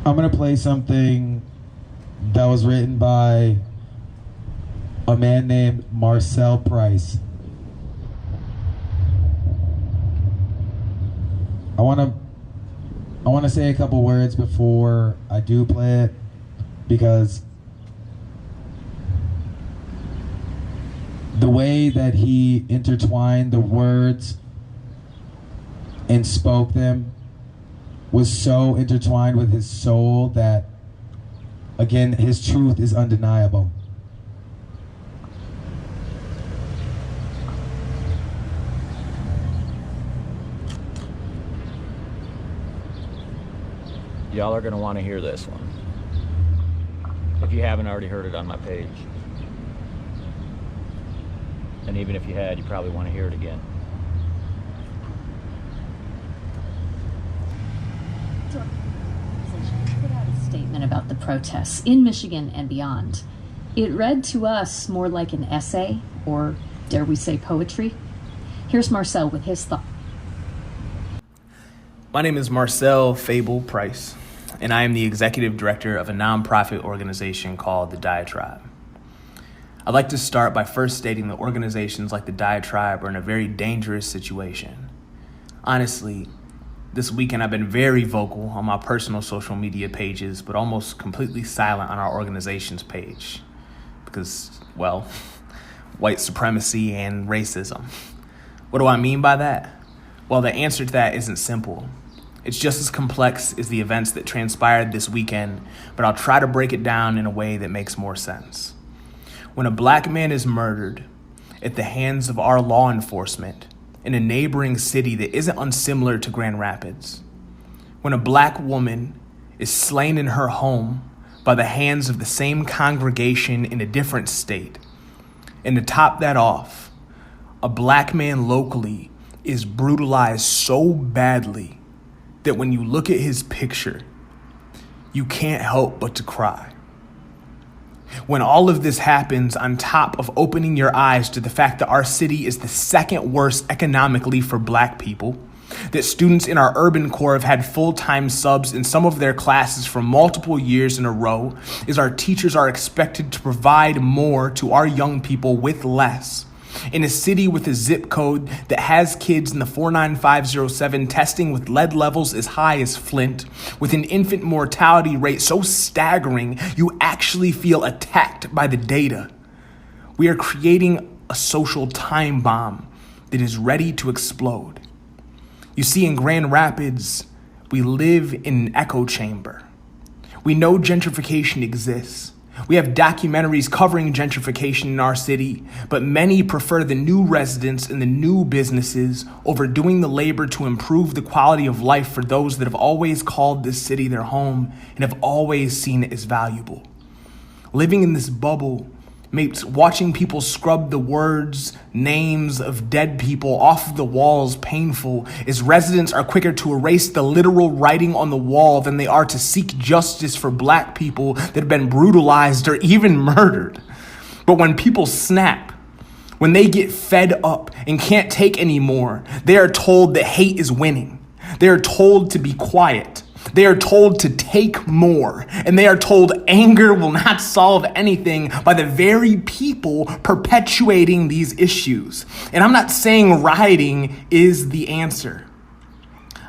I'm going to play something that was written by a man named Marcel Price. I want to say a couple words before I do play it, because the way that he intertwined the words and spoke them was so intertwined with his soul that, again, his truth is undeniable. Y'all are going to want to hear this one, if you haven't already heard it on my page. And even if you had, you probably want to hear it again. Put out a statement about the protests in Michigan and beyond. It read to us more like an essay, or dare we say poetry. Here's Marcel with his thought. My name is Marcel Price, and I am the executive director of a nonprofit organization called The Diatribe. I'd like to start by first stating that organizations like The Diatribe are in a very dangerous situation. Honestly, this weekend I've been very vocal on my personal social media pages, but almost completely silent on our organization's page. Because, well, white supremacy and racism. What do I mean by that? Well, the answer to that isn't simple. It's just as complex as the events that transpired this weekend, but I'll try to break it down in a way that makes more sense. When a black man is murdered at the hands of our law enforcement in a neighboring city that isn't unsimilar to Grand Rapids, when a black woman is slain in her home by the hands of the same congregation in a different state, and to top that off, a black man locally is brutalized so badly that when you look at his picture, you can't help but to cry. When all of this happens on top of opening your eyes to the fact that our city is the second worst economically for black people, that students in our urban core have had full-time subs in some of their classes for multiple years in a row, is our teachers are expected to provide more to our young people with less. In a city with a zip code that has kids in the 49507 testing with lead levels as high as Flint, with an infant mortality rate so staggering you actually feel attacked by the data, we are creating a social time bomb that is ready to explode. You see, in Grand Rapids, we live in an echo chamber. We know gentrification exists. We have documentaries covering gentrification in our city, but many prefer the new residents and the new businesses over doing the labor to improve the quality of life for those that have always called this city their home and have always seen it as valuable. Living in this bubble makes watching people scrub the words, names of dead people off of the walls painful, as residents are quicker to erase the literal writing on the wall than they are to seek justice for black people that have been brutalized or even murdered. But when people snap, when they get fed up and can't take anymore, they are told that hate is winning. They are told to be quiet. They are told to take more, and they are told anger will not solve anything by the very people perpetuating these issues. And I'm not saying rioting is the answer.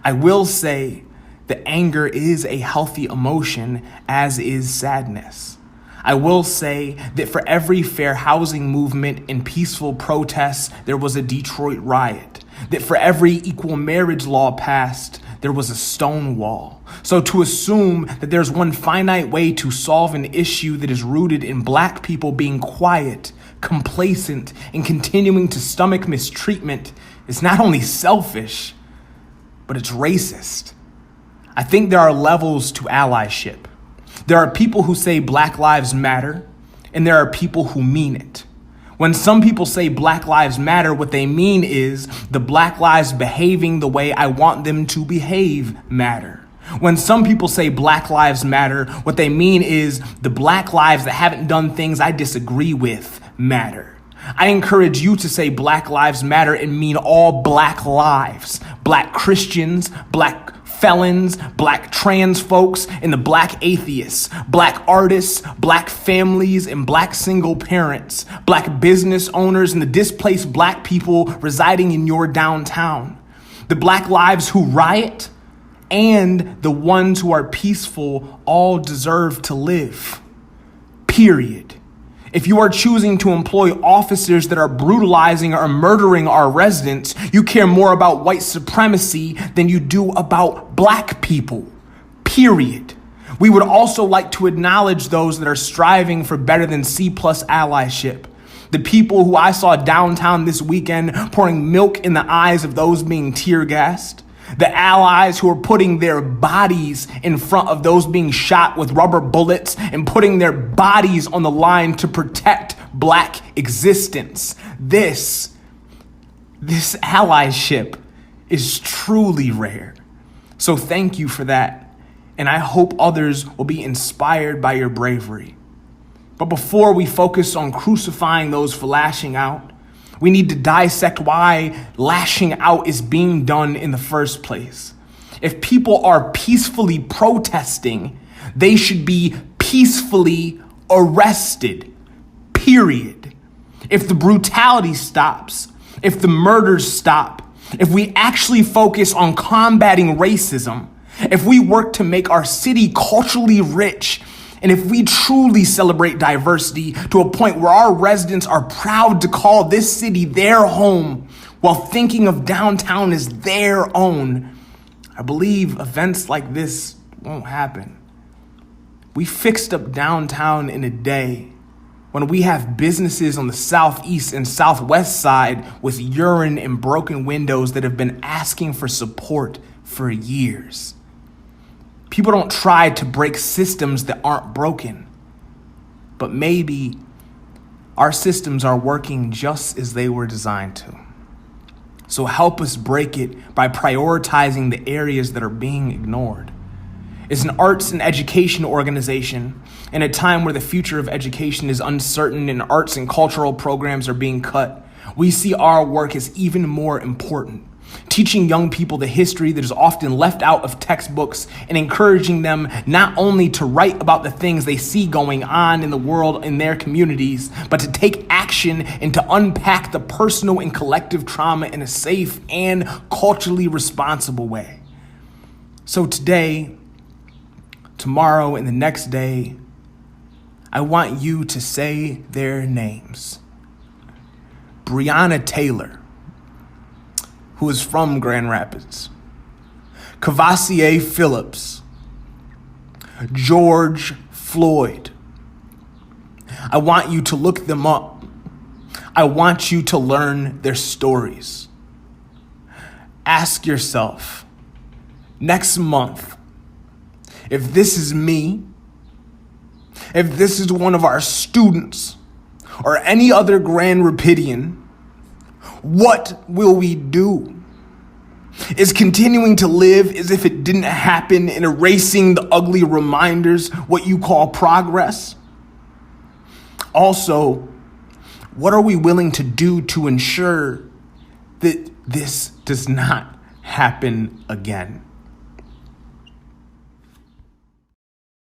I will say that anger is a healthy emotion, as is sadness. I will say that for every fair housing movement and peaceful protests, there was a Detroit riot. That for every equal marriage law passed, there was a Stonewall. So to assume that there's one finite way to solve an issue that is rooted in black people being quiet, complacent, and continuing to stomach mistreatment is not only selfish, but it's racist. I think there are levels to allyship. There are people who say Black Lives Matter, and there are people who mean it. When some people say Black Lives Matter, what they mean is the Black lives behaving the way I want them to behave matter. When some people say Black Lives Matter, what they mean is the Black lives that haven't done things I disagree with matter. I encourage you to say Black Lives Matter and mean all Black lives. Black Christians, Black felons, black trans folks, and the black atheists, black artists, black families, and black single parents, black business owners, and the displaced black people residing in your downtown. The black lives who riot and the ones who are peaceful all deserve to live. Period. If you are choosing to employ officers that are brutalizing or murdering our residents, you care more about white supremacy than you do about black people. Period. We would also like to acknowledge those that are striving for better than C+ allyship. The people who I saw downtown this weekend pouring milk in the eyes of those being tear gassed. The allies who are putting their bodies in front of those being shot with rubber bullets and putting their bodies on the line to protect black existence. This allyship is truly rare. So thank you for that. And I hope others will be inspired by your bravery. But before we focus on crucifying those for lashing out, we need to dissect why lashing out is being done in the first place. If people are peacefully protesting, they should be peacefully arrested. Period. If the brutality stops, if the murders stop, if we actually focus on combating racism, if we work to make our city culturally rich, and if we truly celebrate diversity to a point where our residents are proud to call this city their home while thinking of downtown as their own, I believe events like this won't happen. We fixed up downtown in a day when we have businesses on the southeast and southwest side with urine and broken windows that have been asking for support for years. People don't try to break systems that aren't broken. But maybe our systems are working just as they were designed to. So help us break it by prioritizing the areas that are being ignored. As an arts and education organization, in a time where the future of education is uncertain and arts and cultural programs are being cut, we see our work as even more important. Teaching young people the history that is often left out of textbooks and encouraging them not only to write about the things they see going on in the world in their communities, but to take action and to unpack the personal and collective trauma in a safe and culturally responsible way. So today, tomorrow, and the next day, I want you to say their names. Breonna Taylor, who is from Grand Rapids. Kavassie Phillips. George Floyd. I want you to look them up. I want you to learn their stories. Ask yourself, next month, if this is me, if this is one of our students, or any other Grand Rapidian, what will we do? Is continuing to live as if it didn't happen and erasing the ugly reminders what you call progress? Also, what are we willing to do to ensure that this does not happen again?